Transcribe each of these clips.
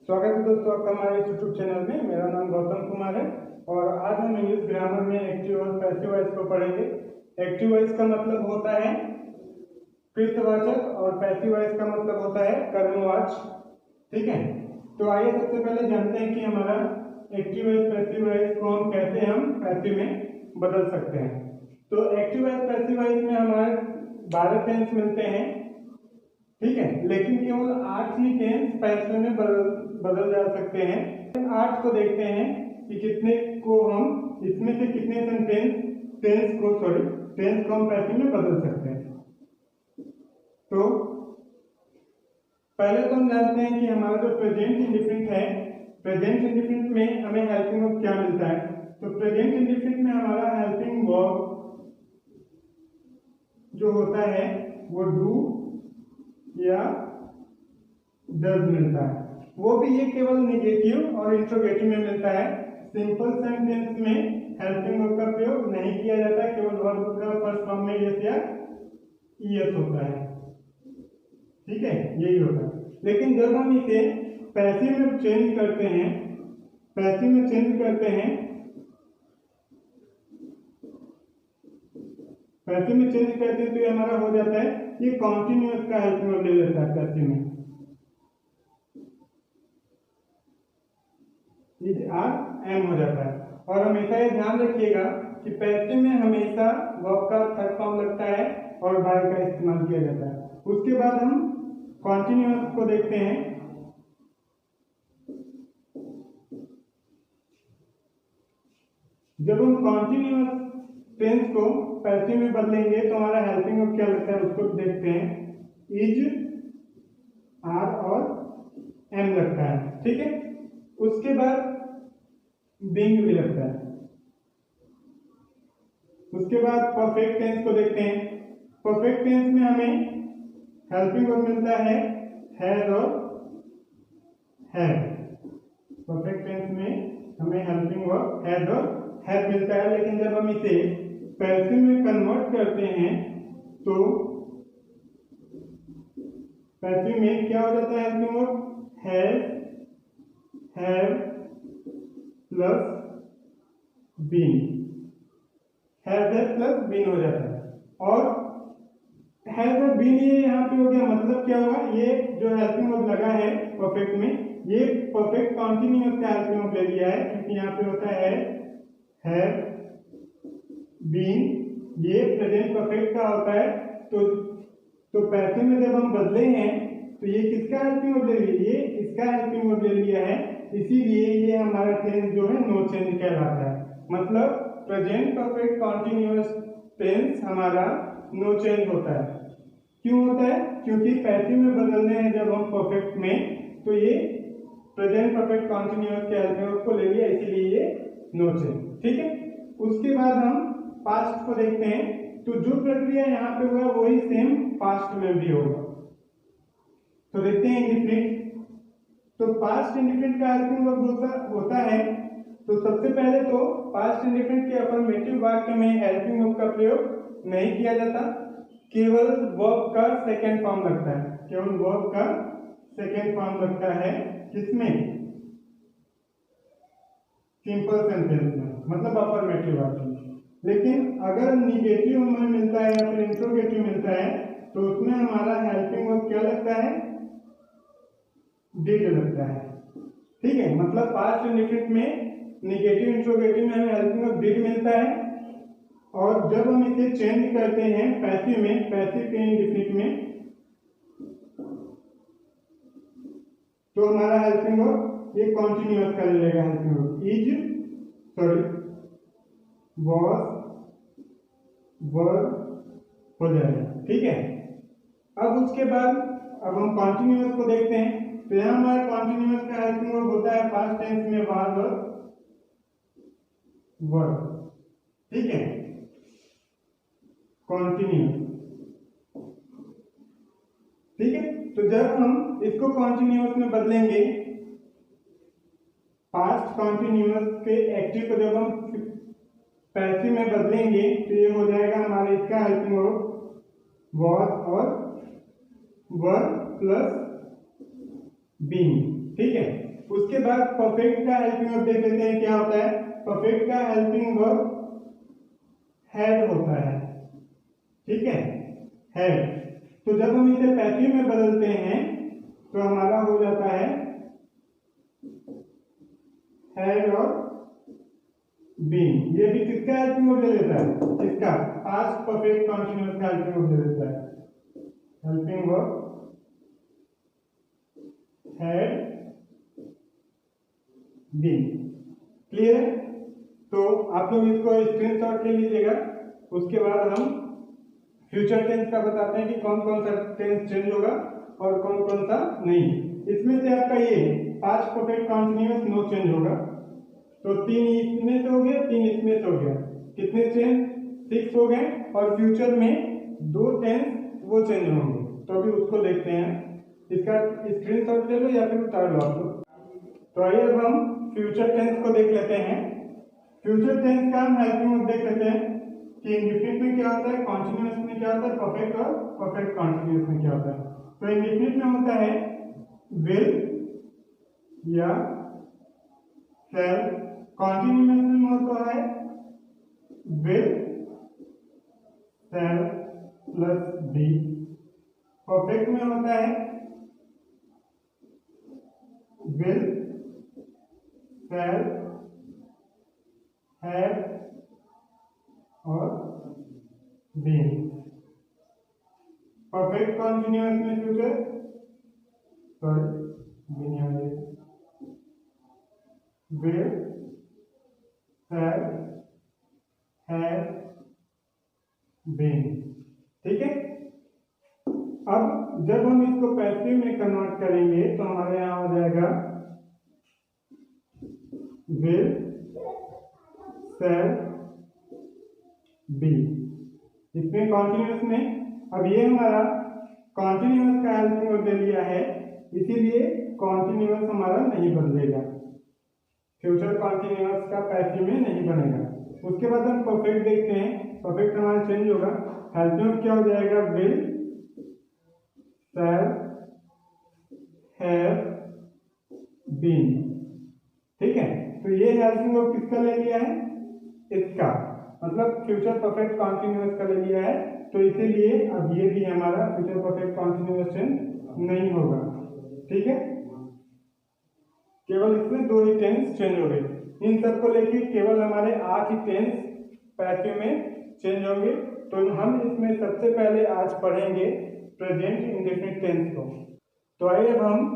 स्वागत है दोस्तों आपका हमारे यूट्यूब चैनल में। मेरा नाम गौतम कुमार है और आज हम इंग्लिश ग्रामर में एक्टिव और पैसिव वॉइस को पढ़ेंगे। एक्टिव वॉइस का मतलब होता है कृतवाचक और पैसिव वॉइस का मतलब होता है कर्मवाच। ठीक है, तो आइए सबसे पहले जानते हैं कि हमारा एक्टिव वॉइस पैसिव वॉइस को हम कैसे पैसिव में बदल सकते हैं। तो एक्टिव वॉइस पैसिव वॉइस में हमारे 12 टेंस मिलते हैं, ठीक है, लेकिन केवल 8 ही टेंस पैसिव में बदल जा सकते हैं। 8 को देखते हैं कि कितने को हम इसमें से कितने टेंस को हम पैसिव में बदल सकते हैं। तो पहले तो हम जानते हैं कि हमारा जो प्रेजेंट इंडिफिनिट है, प्रेजेंट इंडिफिनिट में हमें हेल्पिंग वर्ब क्या मिलता है। तो प्रेजेंट इंडिफिनिट में हमारा हेल्पिंग वर्ब जो होता है वो डू या डज मिलता है। वो भी ये केवल नेगेटिव और इंट्रोगेटिव में मिलता है। सिंपल सेंटेंस में हेल्पिंग वर्ब का प्रयोग नहीं किया जाता, केवल वर्ब का फर्स्ट फॉर्म में यस या ईएस होता है। ठीक है, यही होता है। लेकिन जब हम इसे पैसिव में चेंज करते हैं, पैसिव में चेंज करते हैं, पैसिव में चेंज करते हैं तो ये हमारा हो जाता है, ये कॉन्टिन्यूअस का हेल्पिंग वर्ब ले लेता है पैसिव में। एम हो जाता है। और हमेशा ये ध्यान रखिएगा कि पैसिव में हमेशा वर्ब का थर्ड फॉर्म लगता है और बाय का इस्तेमाल किया जाता है। उसके बाद हम कॉन्टिन्यूअस को देखते हैं। जब हम कॉन्टिन्यूअस टेंस को पैसिव में बदलेंगे तो हमारा हेल्पिंग वर्ब क्या लगता है उसको देखते हैं। इज, आर और एम लगता है। ठीक है, उसके बाद बीइंग भी लगता है। उसके बाद परफेक्ट टेंस को देखते हैं। परफेक्ट टेंस में हमें हेल्पिंग वर्ब मिलता है हैज और हैव। परफेक्ट टेंस में हमें हेल्पिंग वर्ब हैज और हैव मिलता है। लेकिन जब हम इसे पैसिव में कन्वर्ट करते हैं तो पैसिव में क्या हो जाता है, helping verb has, have plus been, has plus been हो जाता है। और हैज बीन ये यहाँ पे हो गया। मतलब क्या हुआ, ये जो हेल्पिंग वर्ब लगा है परफेक्ट में, ये परफेक्ट कॉन्टिन्यूअस का हेल्पिंग वर्ब ले लिया है, क्योंकि यहाँ पे होता है हैव बीन, ये प्रेजेंट परफेक्ट का होता है। तो पैसिव में जब हम बदले हैं तो ये किसका हेल्पिंग वर्ब ले लिया, ये इसका हेल्पिंग वर्ब ले लिया है, इसीलिए ये हमारा टेंस जो है नो चेंज कहलाता है। मतलब प्रेजेंट परफेक्ट कॉन्टिन्यूअस टेंस हमारा नो चेंज होता है। क्यों होता है, क्योंकि पैसिव में बदलने हैं जब हम परफेक्ट में, तो ये प्रेजेंट परफेक्ट कॉन्टिन्यूअस के हेल्पिंग वर्ब को ले लिया, इसीलिए ये नो चेंज। ठीक है, उसके बाद हम पास्ट को देखते हैं। तो जो प्रक्रिया यहाँ पे हुआ वही सेम पास्ट में भी होगा। तो देखते हैं इंडिफिनिट। तो पास्ट इंडिफिनिट का हेल्पिंग वर्ब होता है। तो सबसे पहले तो पास्ट इंडिफिनिट के अफर्मेटिव वाक्य में हेल्पिंग वर्ब का प्रयोग नहीं किया जाता, केवल वर्ब का सेकेंड फॉर्म लगता है। केवल वर्ब का सेकेंड फॉर्म लगता है, किसमें, सिंपल सेंटेंस में, मतलब अफर्मेटिव वाक्य में। लेकिन अगर निगेटिव में मिलता है या फिर इंट्रोगेटिव मिलता है तो उसमें हमारा हेल्पिंग वर्ब क्या लगता है, डिड लगता है। ठीक है, मतलब पास्ट इंडिफिनिट में निगेटिव इंट्रोगेटिव में हमें हेल्पिंग वर्ब डिड मिलता है। और जब हम इसे चेंज करते हैं पैसिव में, पैसिव के इंडिफिनिट में, तो हमारा हेल्पिंग वर्ब ये कॉन्टिन्यूअस कर लेगा। हेल्पिंग वर्ब इज, वॉज, वर हो जाएगा। ठीक है, अब उसके बाद अब हम कॉन्टिन्यूअस को देखते हैं। तो यहाँ हमारा कॉन्टिन्यूअस का हेल्पिंग वर्ब होता है पास्ट टेंस में वाज और वर। ठीक है, कॉन्टिन्यूअस। ठीक है, तो जब हम इसको कॉन्टिन्यूअस में बदलेंगे, पास्ट कॉन्टिन्यूअस के एक्टिव को जब हम पैसिव में बदलेंगे तो ये हो जाएगा हमारा इसका हेल्पिंग वर्ब वॉज और वर प्लस बीइंग। ठीक है, बाद परफेक्ट का हेल्पिंग वर्ब देख लेते हैं क्या होता है। परफेक्ट का हेल्पिंग वर्ब हैड होता है, ठीक है, हैड। तो जब हम इसे पैसिव में बदलते हैं तो हमारा हो जाता है हैड और बीन। ये भी किसका हेल्पिंग वर्ब ले लेता है, किसका, पास्ट परफेक्ट कंटीन्यूअस का हेल्पिंग वर्ब ले लेता है। Helping verb had been, clear है। तो आप लोग इसको स्क्रीनशॉट ले लीजिएगा। उसके बाद हम फ्यूचर टेंस का बताते हैं कि कौन कौन सा टेंस चेंज होगा और कौन कौन सा नहीं। इसमें से आपका ये past perfect continuous no change होगा। तो 3 इसमें से हो गया, 3 इसमें से हो गया, कितने चेंज, 6 हो गए। और फ्यूचर में 2 टेंस वो चेंज होंगे। तो अभी उसको देखते हैं, इसका स्क्रीनशॉट ले लो या फिर उतार लो आप लोग। तो आइए अब हम फ्यूचर टेंस को देख लेते हैं। फ्यूचर टेंस का हम हेल्पिंग वर्ब देख लेते हैं कि इंडेफिनिट में क्या होता है, कॉन्टिन्यूअस में क्या होता है, परफेक्ट और परफेक्ट कॉन्टिन्यूअस में क्या होता है। तो इंडेफिनिट में होता है विल या शैल, कॉन्टिन्यूअस में होता है will shall plus be, perfect में होता है विल शैल हैव और बीन। परफेक्ट कॉन्टिन्यूअस में future will shall have been, ठीक है। अब जब हम इसको पैसिव में कन्वर्ट करेंगे तो हमारे यहां हो जाएगा विल शैल बी। इसमें कॉन्टिन्यूअस में अब ये हमारा कॉन्टिन्यूअस का हेल्पिंग वर्ब दे लिया है, इसीलिए कॉन्टिन्यूअस हमारा नहीं बदलेगा, फ्यूचर कॉन्टिन्यूअस का पैसिव में नहीं बनेगा। उसके बाद हम परफेक्ट देखते हैं। परफेक्ट हमारा चेंज होगा, हेल्पिंग वर्ब क्या हो जाएगा, विल शैल हैव बीन, ठीक है। तो ये हेल्पिंग वर्ब किसका ले लिया है, इसका, मतलब फ्यूचर परफेक्ट कॉन्टिन्यूअस का ले लिया है। तो इसीलिए अब ये भी हमारा फ्यूचर परफेक्ट कॉन्टिन्यूअस टेंस नहीं होगा, ठीक है। केवल इसमें 2 ही टेंस चेंज हो गए। इन सबको लेके केवल हमारे 8 ही टेंस पैसिव में चेंज होंगे। तो हम इसमें सबसे पहले आज पढ़ेंगे प्रेजेंट इंडेफिनिट टेंस को। तो आइए अब हम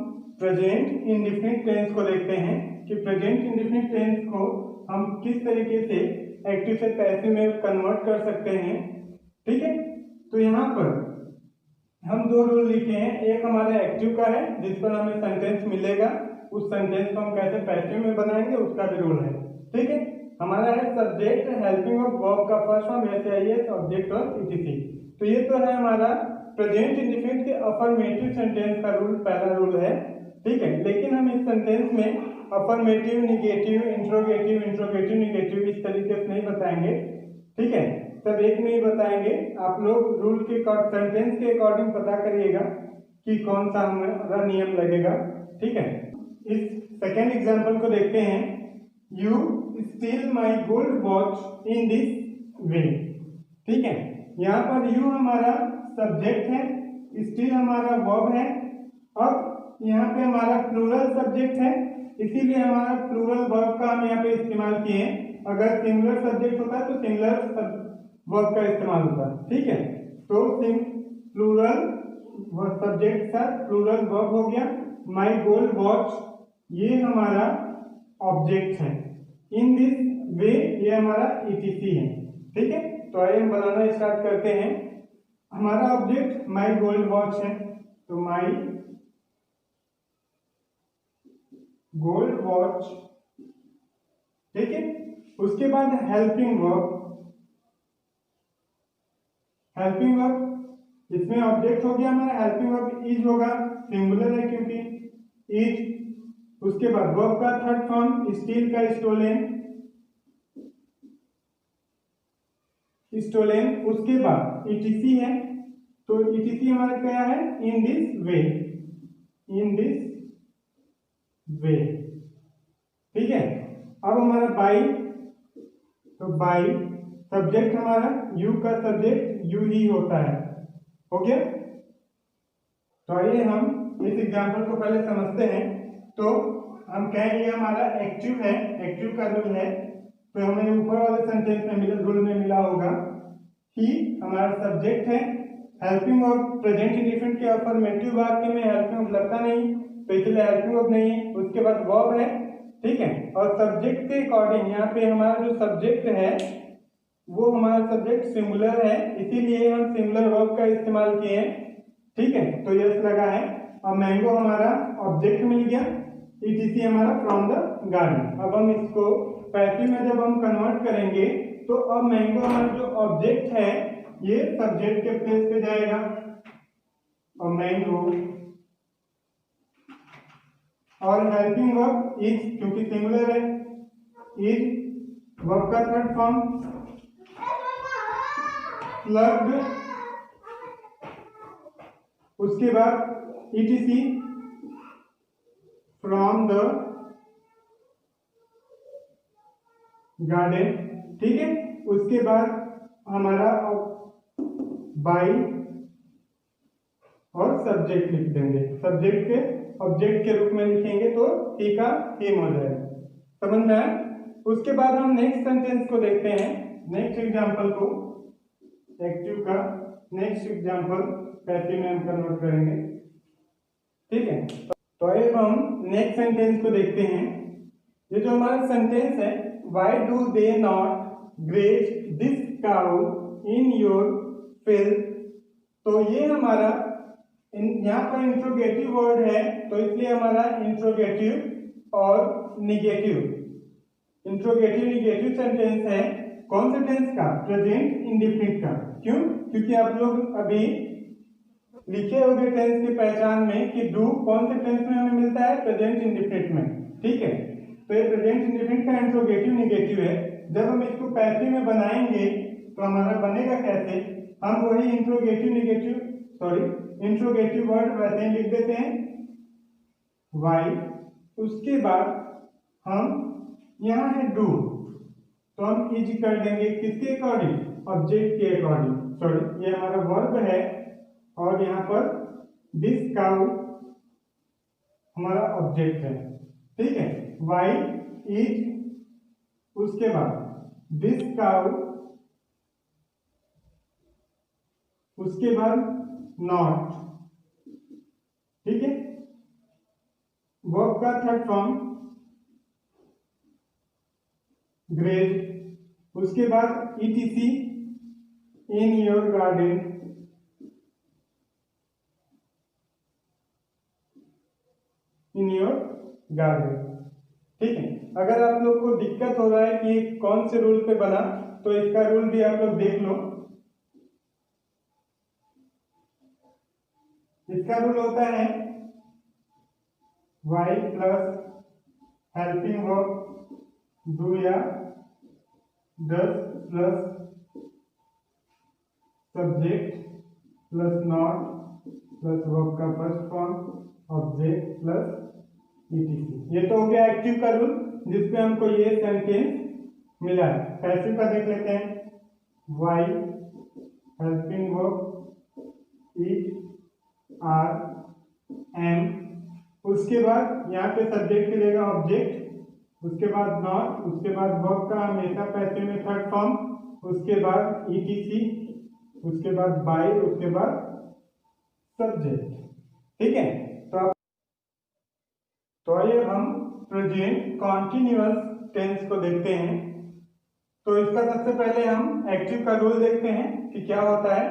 प्रेजेंट इंडेफिनिट टेंस को देखते हैं कि प्रेजेंट इंडेफिनिट टेंस को हम किस तरीके से एक्टिव से पैसिव में कन्वर्ट कर सकते हैं, ठीक है। तो यहाँ पर हम 2 रूल लिखे हैं। एक हमारे एक्टिव का है जिस पर हमें सेंटेंस मिलेगा, उस सेंटेंस को हम कैसे पैसिव में बनाएंगे उसका भी रूल है, ठीक है। हमारा है सब्जेक्ट हेल्पिंग वर्ब वर्ब का फर्स्ट फॉर्म एस ऑब्जेक्ट और ईटीसी। तो ये तो है हमारा प्रेजेंट इंडेफिनिट के अफर्मेटिव सेंटेंस का रूल, पहला रूल है, ठीक है। लेकिन हम इस सेंटेंस में affirmative, negative, interrogative, interrogative negative इस तरीके से नहीं बताएंगे, ठीक है। सब एक नहीं बताएंगे। आप लोग रूल के सेंटेंस के अकॉर्डिंग पता करिएगा कि कौन सा हमारा नियम लगेगा, ठीक है। इस सेकेंड एग्जांपल को देखते हैं। You steel my gold watch in this way, ठीक है। यहाँ पर यू हमारा सब्जेक्ट है, स्टील हमारा वर्ब है। अब यहाँ पे हमारा प्लूरल सब्जेक्ट है, इसीलिए हमारा प्लूरल वर्ब का हम यहाँ पे इस्तेमाल किए हैं। अगर सिंगुलर सब्जेक्ट होता है तो सिंगुलर वर्ब का इस्तेमाल होता है, ठीक है। तो प्लूरल सब्जेक्ट का प्लूरल वर्ब हो गया। माई गोल्ड वॉच ये हमारा ऑब्जेक्ट है, इन दिस वे ये हमारा ईटीसी है, ठीक है। तो आइए हम बनाना स्टार्ट करते हैं। हमारा ऑब्जेक्ट माई गोल्ड वॉच है, तो माई गोल्ड वॉच, ठीक है। उसके बाद हेल्पिंग वर्ब, हेल्पिंग वर्ब इसमें ऑब्जेक्ट हो गया हमारा, हेल्पिंग वर्ब इज होगा, सिंगुलर है क्योंकि इज। उसके बाद वर्ब का थर्ड फॉर्म स्टील का स्टोलन, स्टोलन। उसके बाद ईटीसी है, तो ईटीसी हमारा क्या है, in this way, in this way, अब हमारा बाई, तो बाई सब्जेक्ट हमारा यू का सब्जेक्ट यू ही होता है। हो गया। तो आइए हम इस एग्जांपल को पहले समझते हैं। तो हम कहें ये हमारा एक्टिव है, एक्टिव का रूल है। तो हमें ऊपर वाले सेंटेंस में मिला, रूल में मिला होगा ही हमारा सब्जेक्ट है। हेल्पिंग वर्ब प्रेजेंट इंडिफरेंट के अफर्मेटिव वाक्य में हेल्पिंग वर्ब लगता नहीं, तो इसलिए हेल्पिंग वर्ब नहीं है। उसके बाद वर्ब है, ठीक है। और सब्जेक्ट के अकॉर्डिंग यहाँ पे हमारा जो सब्जेक्ट है वो हमारा सब्जेक्ट सिंगुलर है, इसीलिए हम सिंगुलर वर्ब का इस्तेमाल किए हैं, ठीक है। तो यस लगा है। अब मैंगो हमारा ऑब्जेक्ट मिल गया, ईटीसी हमारा फ्रॉम द गार्डन। अब हम इसको पैसिव में जब हम कन्वर्ट करेंगे तो अब मैंगो हमारा जो ऑब्जेक्ट है ये सब्जेक्ट के प्लेस पे जाएगा, और मैंगो और हेल्पिंग वर्ब इज, क्योंकि सिंगुलर है, इज वर्ब का थर्ड फॉर्म प्लग्ड, उसके बाद ईटीसी फ्रॉम द गार्डन, ठीक है। उसके बाद हमारा बाई और सब्जेक्ट लिख देंगे, सब्जेक्ट के ऑब्जेक्ट के रूप में लिखेंगे तो ही का हिम हो जाएगा। समझ में आया। उसके बाद हम नेक्स्ट सेंटेंस को देखते हैं, नेक्स्ट एग्जांपल को, एक्टिव का नेक्स्ट एग्जांपल पैसिव में हम कन्वर्ट करेंगे, ठीक है। तो अब हम नेक्स्ट सेंटेंस को देखते हैं। ये जो हमारा सेंटेंस है, why do they not graze this cow in your field, तो ये हमारा यहाँ पर इंट्रोगेटिव वर्ड है, तो इसलिए हमारा इंट्रोगेटिव और निगेटिव, इंट्रोगेटिव निगेटिव सेंटेंस है। कौन से टेंस का? प्रेजेंट इंडेफिनिट का। क्यों? क्योंकि आप लोग अभी लिखे होंगे टेंस की पहचान में कि डू कौन से टेंस में हमें मिलता है? प्रेजेंट इंडेफिनिट में, ठीक है। तो ये प्रेजेंट इंडेफिनिट का इंट्रोगेटिव निगेटिव है। जब हम इसको पैसिव में बनाएंगे तो हमारा बनेगा कैसे? हम वही interrogative negative, sorry interrogative word वैसे ही लिख देते हैं, वाई, उसके बाद हम यहाँ है डू, तो हम इज कर देंगे किसके अकॉर्डिंग? ऑब्जेक्ट के अकॉर्डिंग। सॉरी, ये हमारा वर्ब है और यहाँ पर दिस काउ हमारा ऑब्जेक्ट है, ठीक है। वाई इज, उसके बाद दिस काउ, उसके बाद नॉट, ठीक है। वर्ब का थर्ड फॉर्म ग्रेज, उसके बाद etc in your garden, in your garden, ठीक है। अगर आप लोग को दिक्कत हो रहा है कि कौन से रूल पे बना, तो इसका रूल भी आप लोग देख लो। इसका रूल होता है why plus helping verb do या does plus subject plus not plus verb का first form object plus ETC. ये तो हो गया एक्टिव का रूल, जिसपे हमको ये सेंटेंस मिला है। पैसिव का देख लेते हैं, why helping verb is are am, उसके बाद यहाँ पे सब्जेक्ट की जगह ऑब्जेक्ट, उसके बाद नॉट, उसके बाद वर्ब का हमेशा पैसिव में थर्ड फॉर्म, उसके बाद ईटीसी, उसके बाद बाय, उसके बाद सब्जेक्ट, ठीक है। तो आइए हम प्रेजेंट कॉन्टिन्यूअस टेंस को देखते हैं। तो इसका सबसे पहले हम एक्टिव का रूल देखते हैं कि क्या होता है।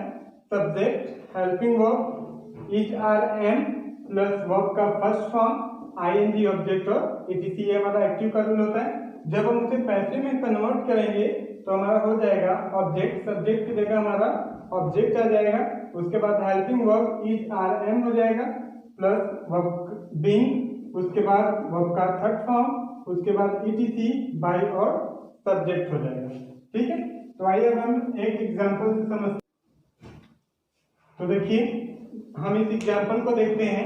Subject helping verb is are am plus verb का फर्स्ट फॉर्म आईएनजी ऑब्जेक्ट और ईटीसी, ये हमारा एक्टिव का रूल होता है। जब हम उसे पैसिव में कन्वर्ट करेंगे तो हमारा हो जाएगा ऑब्जेक्ट, सब्जेक्ट की जगह हमारा ऑब्जेक्ट आ जाएगा, उसके बाद helping verb is are am हो जाएगा प्लस वर्ब बीइंग, उसके बाद वर्ब का थर्ड फॉर्म, उसके बाद ईटीसी बाय और सब्जेक्ट हो जाएगा, ठीक है। तो आइए अब हम एक एग्जांपल से समझते हैं। तो देखिए हम इस एग्जांपल को देखते हैं।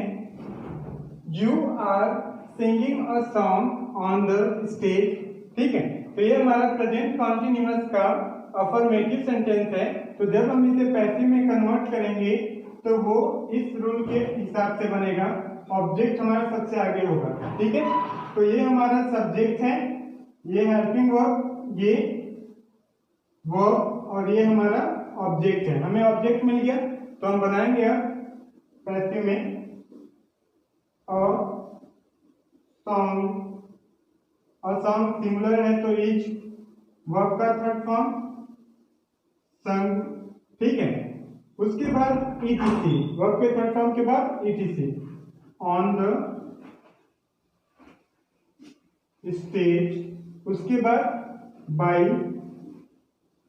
You are singing a song on the stage ठीक है। तो ये हमारा प्रेजेंट कॉन्टिन्यूअस का अफर्मेटिव सेंटेंस है। तो जब हम इसे पैसिव में कन्वर्ट करेंगे तो वो इस रूल के हिसाब से बनेगा, ऑब्जेक्ट हमारा सबसे आगे होगा, ठीक है। तो ये हमारा सब्जेक्ट है, ये हेल्पिंग वर्ब, ये वर्ब और ये हमारा ऑब्जेक्ट है। हमें ऑब्जेक्ट मिल गया तो हम बनाएंगे अब पैसिव में सॉन्ग। और सॉन्ग सिंगुलर है तो इज वर्ब का थर्ड फॉर्म संग, ठीक है। उसके बाद ईटीसी, वर्ब के थर्ड फॉर्म के बाद ईटीसी, ऑन द स्टेज, उसके बाद बाई,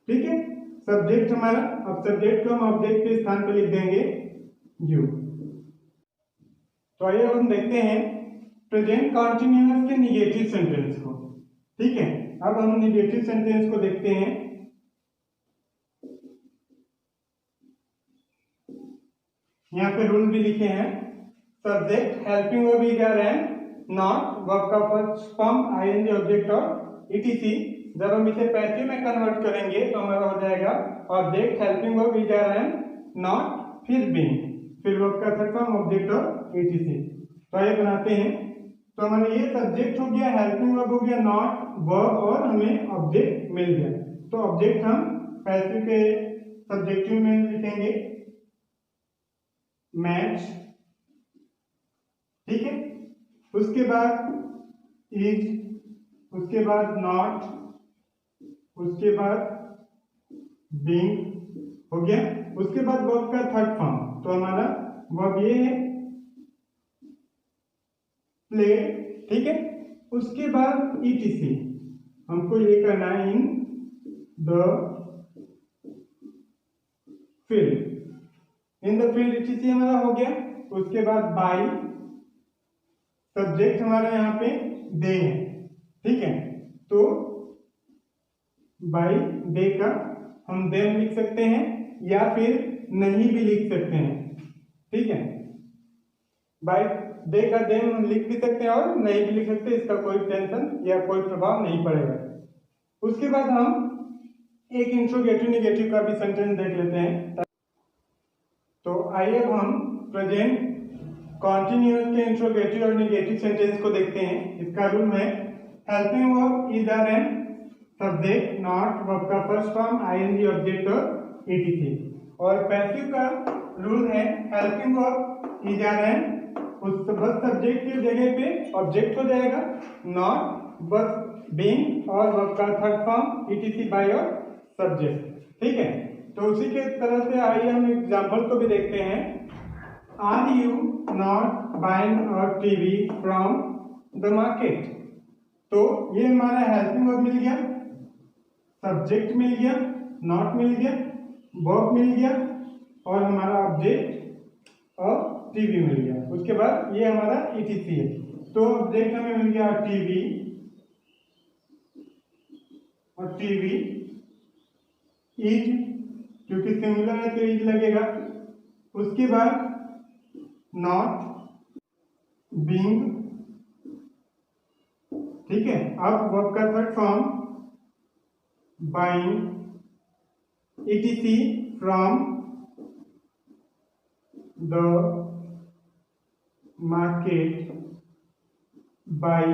ठीक है। सब्जेक्ट हमारा, अब सब्जेक्ट को हम ऑब्जेक्ट के स्थान पर लिख देंगे यू। तो आइए हम देखते हैं प्रेजेंट कॉन्टिन्यूअस के निगेटिव सेंटेंस को, ठीक है। अब हम निगेटिव सेंटेंस को देखते हैं। यहाँ पे रूल भी लिखे हैं, subject helping verb is are and not verb का फर्स्ट फॉर्म आईएनजी ऑब्जेक्ट और ईटीसी। जब हम इसे पैसिव में कन्वर्ट करेंगे तो हमारा हो जाएगा object helping verb is are and not फिर बीइंग, फिर वर्ब का थर्ड फॉर्म ऑब्जेक्ट और ईटीसी। तो आइए बनाते हैं। तो हमारा ये सब्जेक्ट हो गया, हेल्पिंग वर्ब हो गया, नॉट वर्ब और हमें ऑब्जेक्ट मिल गया। तो ऑब्जेक्ट हम पैसिव के सब्जेक्टिव में लिखेंगे मैच, ठीक है। उसके बाद इज, उसके बाद नॉट, उसके बाद बीइंग हो गया। उसके बाद वर्ब का थर्ड फॉर्म, तो हमारा वर्ब ये है प्ले, ठीक है। उसके बाद ईटीसी, हमको ये करना है in the field, in the field etc हमारा हो गया। उसके बाद बाई, सब्जेक्ट हमारा यहाँ पे दे है, ठीक है। तो बाई दे का हम देम लिख सकते हैं या फिर नहीं भी लिख सकते हैं, ठीक है। बाई दे का देम हम लिख भी सकते हैं और नहीं भी लिख सकते, इसका कोई टेंशन या कोई प्रभाव नहीं पड़ेगा। उसके बाद हम एक इंट्रोगेटिव निगेटिव का भी सेंटेंस देख लेते हैं। तो आइए अब हम प्रेजेंट कॉन्टिन्यूअस के इंट्रोगेटिव और निगेटिव सेंटेंस को देखते हैं। इसका रूल है helping verb is are and subject not verb का फर्स्ट फॉर्म आईएनजी ऑब्जेक्ट और ईटीसी। और पैसिव का रूल है helping verb is are and उस बस सब्जेक्ट की जगह पे ऑब्जेक्ट हो जाएगा, नॉट बस बीइंग और वर्ब का थर्ड फॉर्म ईटीसी बाय और सब्जेक्ट, ठीक है। तो उसी के तरह से आइए हम एग्जांपल को भी देखते हैं। Are you not buying a TV from the market. तो ये हमारा हेल्पिंग वर्ब मिल गया, सब्जेक्ट मिल गया, नॉट मिल गया, वर्ब मिल गया और हमारा ऑब्जेक्ट और टीवी मिल गया। उसके बाद ये हमारा ईटीसी है। तो ऑब्जेक्ट हमें मिल गया टीवी और टीवी, इज क्योंकि सिंगुलर है तो इज लगेगा। उसके बाद नॉट बीइंग, ठीक है। अब वर्ब का third form buying, etc from the market, by,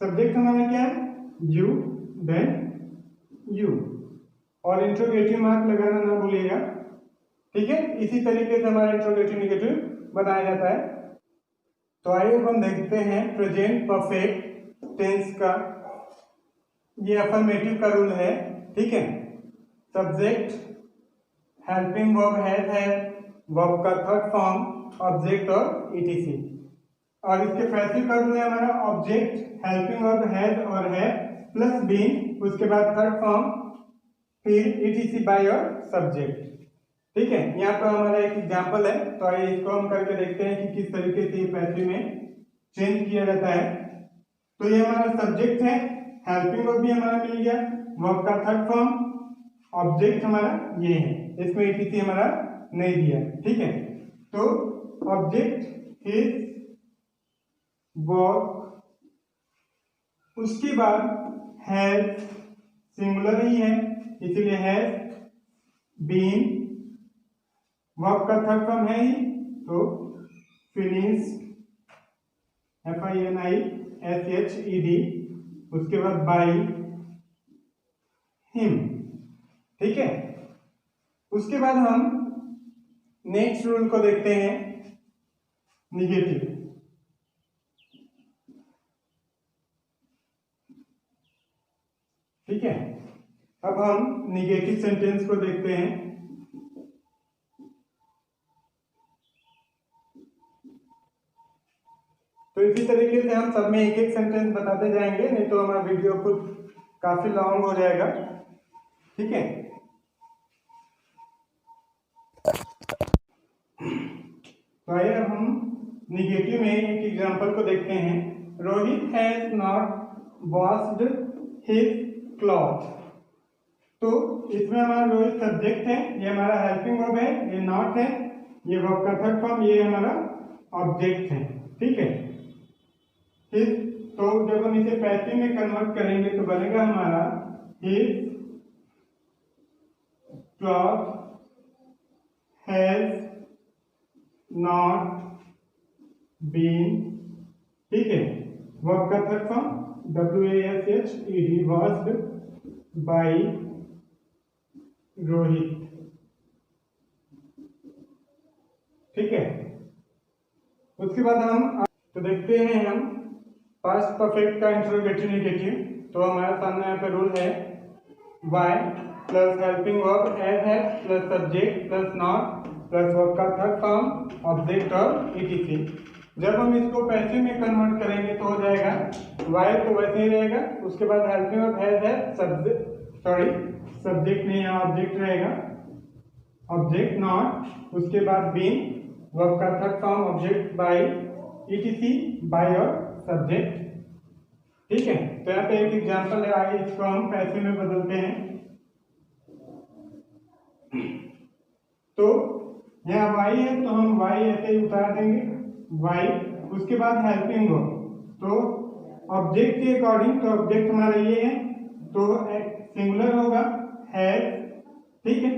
subject हमारा क्या है यू, देन यू और इंट्रोगेटिव मार्क लगाना ना भूलिएगा, ठीक है। इसी तरीके से हमारा इंट्रोगेटिव निगेटिव बनाया जाता है। तो आइए हम देखते हैं प्रेजेंट परफेक्ट टेंस का। ये अफर्मेटिव का रूल है, ठीक है। सब्जेक्ट हेल्पिंग वर्ब है, वर्ब का थर्ड फॉर्म ऑब्जेक्ट और ईटीसी। और इसके पैसिव का रूल है हमारा ऑब्जेक्ट हेल्पिंग वर्ब हैज और है प्लस बीइंग, उसके बाद थर्ड फॉर्म फिर ईटीसी बाय और सब्जेक्ट, ठीक है। यहाँ पर हमारा एक एग्जांपल है, तो आइए इसको हम करके देखते हैं कि किस तरीके से पैसिव में चेंज किया जाता है। तो ये हमारा सब्जेक्ट है, हेल्पिंग वर्ब भी हमारा मिल गया, वर्ब का थर्ड फॉर्म, ऑब्जेक्ट हमारा ये है, इसमें ईटीसी हमारा नहीं दिया, ठीक है। तो ऑब्जेक्ट इज वर्क, उसके बाद हैज सिंगुलर ही है इसीलिए हैज बीन, वर्ब का थर्ड फॉर्म है ही तो फिनिश्ड, FINISHED, उसके बाद बाय हिम। ठीक है, उसके बाद हम नेक्स्ट रूल को देखते हैं, निगेटिव। ठीक है, अब हम निगेटिव सेंटेंस को देखते हैं। तो इसी तरीके से हम सब में एक एक सेंटेंस बताते जाएंगे, नहीं तो हमारा वीडियो खुद काफी लॉन्ग हो जाएगा। ठीक है, तो आइए अब हम निगेटिव में एक एग्जांपल को देखते हैं। Rohit has not washed his cloth. तो इसमें हमारा रोहित सब्जेक्ट है, ये हमारा हेल्पिंग वर्ब है, ये नॉट है, ये वर्ब का थर्ड फॉर्म, ये हमारा ऑब्जेक्ट है। ठीक है, हिज, तो जब हम इसे पैसिव में कन्वर्ट करेंगे तो बनेगा हमारा his cloth has not been. ठीक है, वर्ब का third form WASHED, washed by Rohit. ठीक है, उसके बाद हम तो देखते हैं हम पास्ट परफेक्ट का इंट्रोगेटिव निगेटिव। तो हमारे सामने यहाँ पे रूल है why plus helping verb as है plus subject plus not plus verb का थर्ड फॉर्म ऑब्जेक्ट और ETC। जब हम इसको पैसिव में कन्वर्ट करेंगे तो हो जाएगा वाई तो वैसे ही रहेगा, उसके बाद हेल्पिंग वर्ब एज है सब्जेक्ट नहीं है, ऑब्जेक्ट रहेगा, ऑब्जेक्ट नॉट, उसके बाद बीन, वर्ब का third form object by ETC, by और सब्जेक्ट। ठीक है, तो यहाँ पे एक एग्जांपल है, आइए इसको हम पैसिव में बदलते हैं। तो यहाँ वाई है तो हम वाई ऐसे ही उतार देंगे वाई, उसके बाद हेल्पिंग वर्ब, तो ऑब्जेक्ट के अकॉर्डिंग, तो ऑब्जेक्ट हमारा ये है तो सिंगुलर होगा हैज। ठीक है,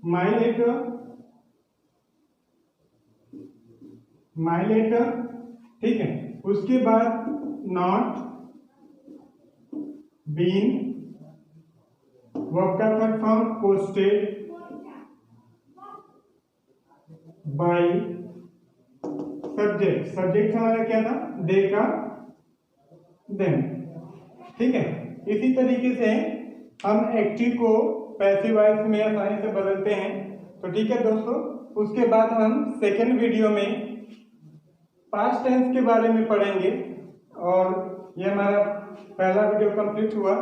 माई लेटर। ठीक है, उसके बाद नॉट बीन, वर्ब का third form posted by subject हमारा क्या था, दे का देम। ठीक है, इसी तरीके से हम एक्टिव को पैसिव वॉइस में आसानी से बदलते हैं। तो ठीक है दोस्तों, उसके बाद हम सेकेंड वीडियो में पास्ट टेंस के बारे में पढ़ेंगे और ये हमारा पहला वीडियो कंप्लीट हुआ।